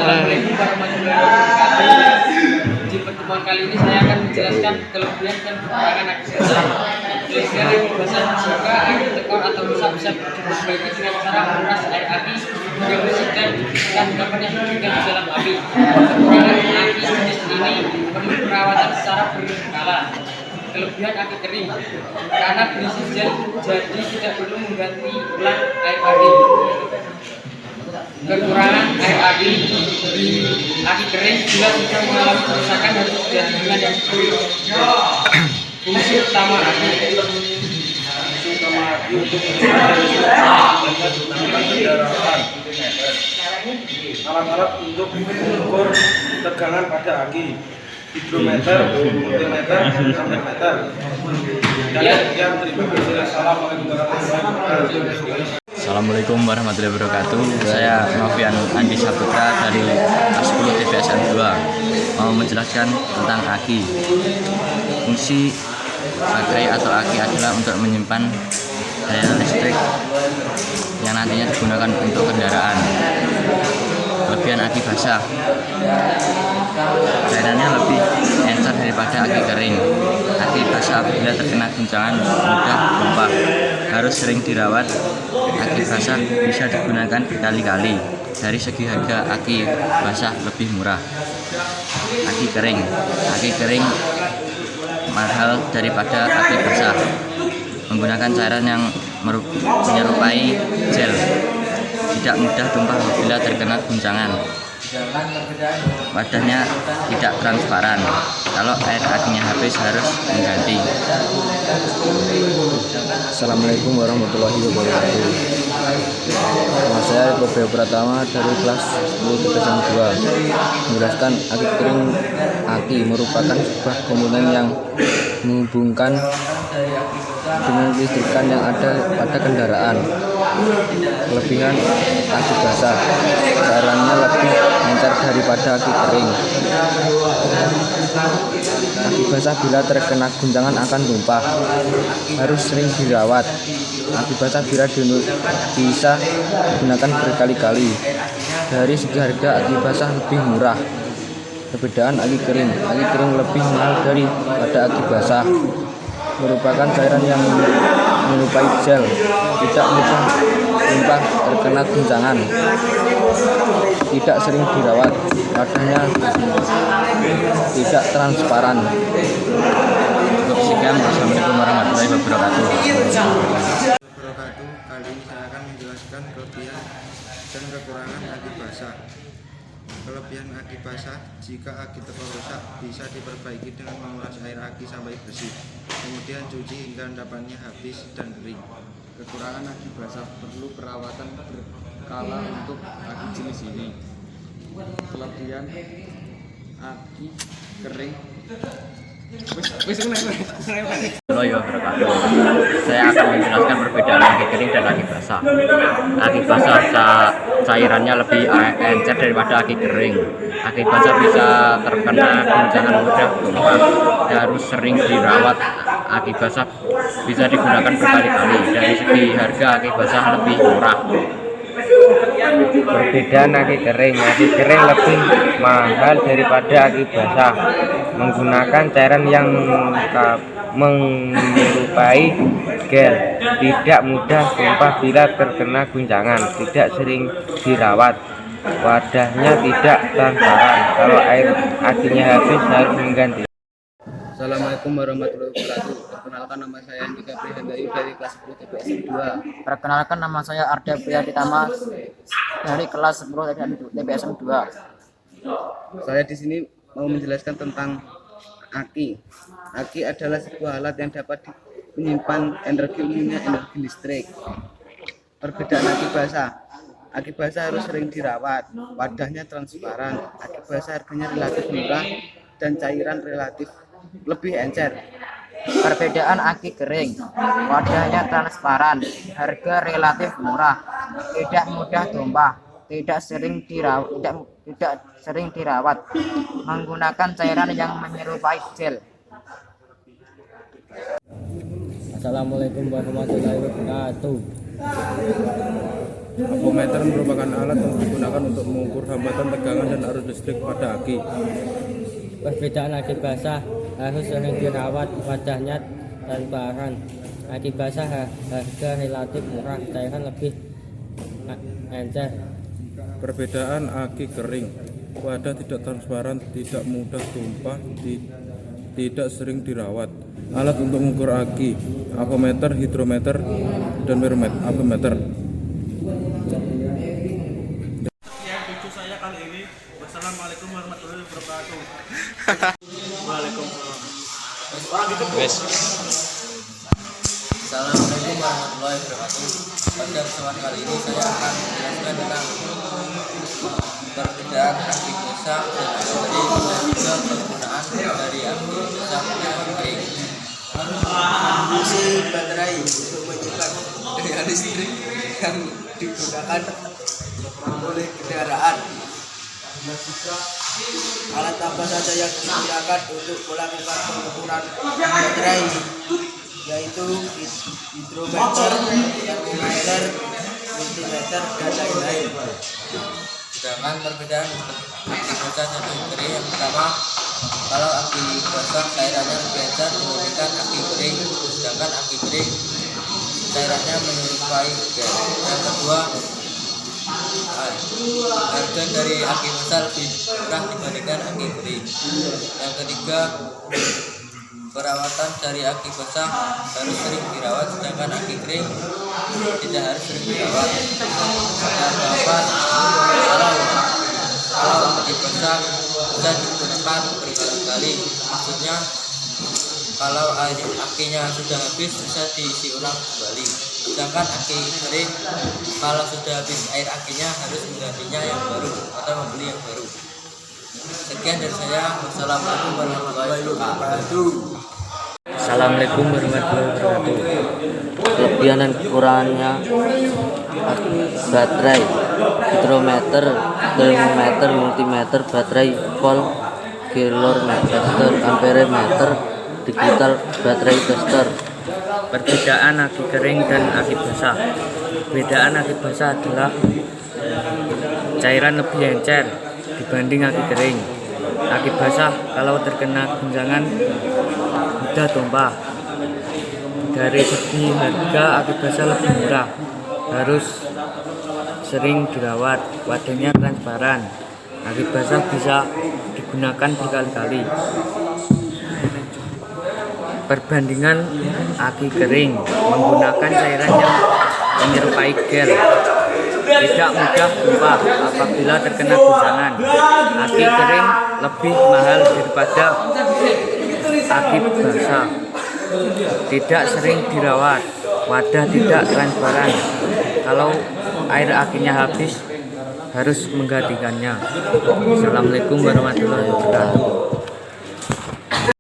Assalamualaikum warahmatullahi wabarakatuh. Di pertemuan kali ini saya akan menjelaskan kelebihan dan kekurangan aki basah. Kelebihan aki basah jika aki tekor atau rusak bisa diperbaiki dengan cara menguras air aki yang bersih dan endapan yang diberikan di dalam api. Kekurangan aki jenis ini perlu perawatan secara berkala. Kelebihan aki kering karena berisi gel, jadi tidak perlu mengganti ulang air aki. Kekurangan air aki kering bila sudah mengalami kerusakan harus diganti dengan yang baru. Fungsi utama aki untuk kendaraan, alat-alat untuk mengukur tegangan pada aki, hidrometer, multimeter, ampermeter. Sekian, terima kasih. Assalamualaikum warahmatullahi wabarakatuh. Saya Novian Andi Saputra dari kelas 10 TPSN 2 mau menjelaskan tentang aki. Fungsi baterai atau aki adalah untuk menyimpan daya listrik yang nantinya digunakan untuk kendaraan. Kelebihan aki basah, cairannya lebih encer daripada aki kering. Aki basah apabila terkena guncangan mudah tumpah, harus sering dirawat. Aki basah bisa digunakan berkali-kali. Dari segi harga, aki basah lebih murah. Aki kering mahal daripada aki basah. Menggunakan cairan yang menyerupai gel, tidak mudah tumpah bila terkena guncangan. Wadahnya tidak transparan. Kalau air akinya habis harus mengganti. Assalamualaikum warahmatullahi wabarakatuh. Nama saya Kobe Pratama dari kelas 10 TPSN 2 menjelaskan aki kering. Aki merupakan sebuah komponen yang menghubungkan dengan listrikan yang ada pada kendaraan. Kelebihan aki basah, cairannya lebih encer daripada aki kering. Aki basah bila terkena guncangan akan tumpah, harus sering dirawat. Aki basah bisa digunakan berkali-kali. Dari segi harga, aki basah lebih murah. Perbedaan aki kering lebih mahal daripada aki basah. Merupakan cairan yang menyerupai gel, tidak mudah tumpah terkena guncangan, tidak sering dirawat, wadahnya tidak transparan. Cukup sekian. Wassalamualaikum warahmatullahi wabarakatuh. Kali ini saya akan menjelaskan kelebihan dan kekurangan aki basah. Kelebihan aki basah, jika aki tekor rusak bisa diperbaiki dengan menguras air aki sampai bersih, kemudian cuci hingga endapannya habis dan kering. Kekurangan aki basah, perlu perawatan berkala untuk aki jenis ini. Kelebihan aki kering. Saya akan menjelaskan perbedaan aki kering dan aki basah. Aki basah cairannya lebih encer daripada aki kering. Aki basah bisa terkena guncangan mudah tumpah, harus sering dirawat. Aki basah bisa digunakan berkali-kali. Dari segi harga, aki basah lebih murah. Perbedaan aki kering lebih mahal daripada aki basah. Menggunakan cairan yang menyerupai gel, tidak mudah tumpah bila terkena guncangan, tidak sering dirawat, wadahnya tidak transparan. Kalau air akinya habis harus mengganti. Assalamualaikum warahmatullahi wabarakatuh. Perkenalkan, nama saya Andika Prihandayu dari kelas 10 TPSN 2. Perkenalkan, nama saya Arda Priyaditama dari kelas 10 TPSN 2. Saya di sini mau menjelaskan tentang aki. Aki adalah sebuah alat yang dapat menyimpan energi, umumnya energi listrik. Perbedaan aki basah harus sering dirawat, wadahnya transparan. Aki basah harganya relatif murah dan cairan relatif lebih encer. Perbedaan aki kering, wadahnya transparan, harga relatif murah, tidak mudah tumpah, tidak sering dirawat, menggunakan cairan yang menyerupai gel. Assalamualaikum warahmatullahi wabarakatuh. Apometer merupakan alat yang digunakan untuk mengukur hambatan tegangan dan arus listrik pada aki. Perbedaan aki basah harus sering dirawat, wadahnya transparan. Aki basah harga relatif murah, cairan lebih encer. Perbedaan aki kering, wadah tidak transparan, tidak mudah tumpah, tidak sering dirawat. Alat untuk mengukur aki, apometer, hidrometer, dan apometer. Lucu saya kali ini. Wassalamualaikum warahmatullahi wabarakatuh. Waalaikumsalam. Assalamualaikum warahmatullahi wabarakatuh. Pada kesempatan kali ini saya akan menjelaskan tentang perbedaan aki basah dan aki kering dan juga penggunaan dari aki basah dan aki kering. Fungsi baterai untuk menyimpan daya listrik yang digunakan oleh kendaraan. Alat apa saja yang digunakan untuk melakukan pengukuran baterai, yaitu hidrometer, termometer, multimeter, dan lain-lain. Sedangkan perbedaan aki basah dan aki kering, yang pertama, kalau aki basah cairannya lebih encer dibandingkan aki kering, sedangkan aki kering cairannya menyerupai gel. Yang kedua, harga dari aki basah lebih murah dibandingkan aki kering. Yang ketiga, perawatan dari aki basah harus sering dirawat, sedangkan aki kering tidak harus sering dirawat. Yang keempat, kalau aki basah bisa digunakan berkali-kali, maksudnya kalau air akinya sudah habis bisa diisi ulang kembali. Sedangkan aki kering, kalau sudah habis air akinya harus menggantinya yang baru atau membeli yang baru. Sekian dari saya. Wassalamualaikum warahmatullahi wabarakatuh. Assalamualaikum warahmatullahi wabarakatuh. Kelebihan dan kekurangannya baterai, hidrometer, termometer, multimeter, baterai volt, kilometer, amperemeter, digital baterai tester. Perbedaan aki kering dan aki basah. Perbedaan aki basah adalah cairan lebih encer dibanding aki kering. Aki basah kalau terkena guncangan mudah tumpah. Dari segi harga aki basah lebih murah, harus sering dirawat, wadahnya transparan. Aki basah bisa digunakan berkali-kali. Perbandingan aki kering menggunakan cairan yang menyerupai gel, tidak mudah tumpah apabila terkena guncangan. Aki kering lebih mahal daripada aki basah, tidak sering dirawat, wadah tidak transparan. Kalau air akinya habis harus menggantikannya. Assalamualaikum warahmatullahi wabarakatuh.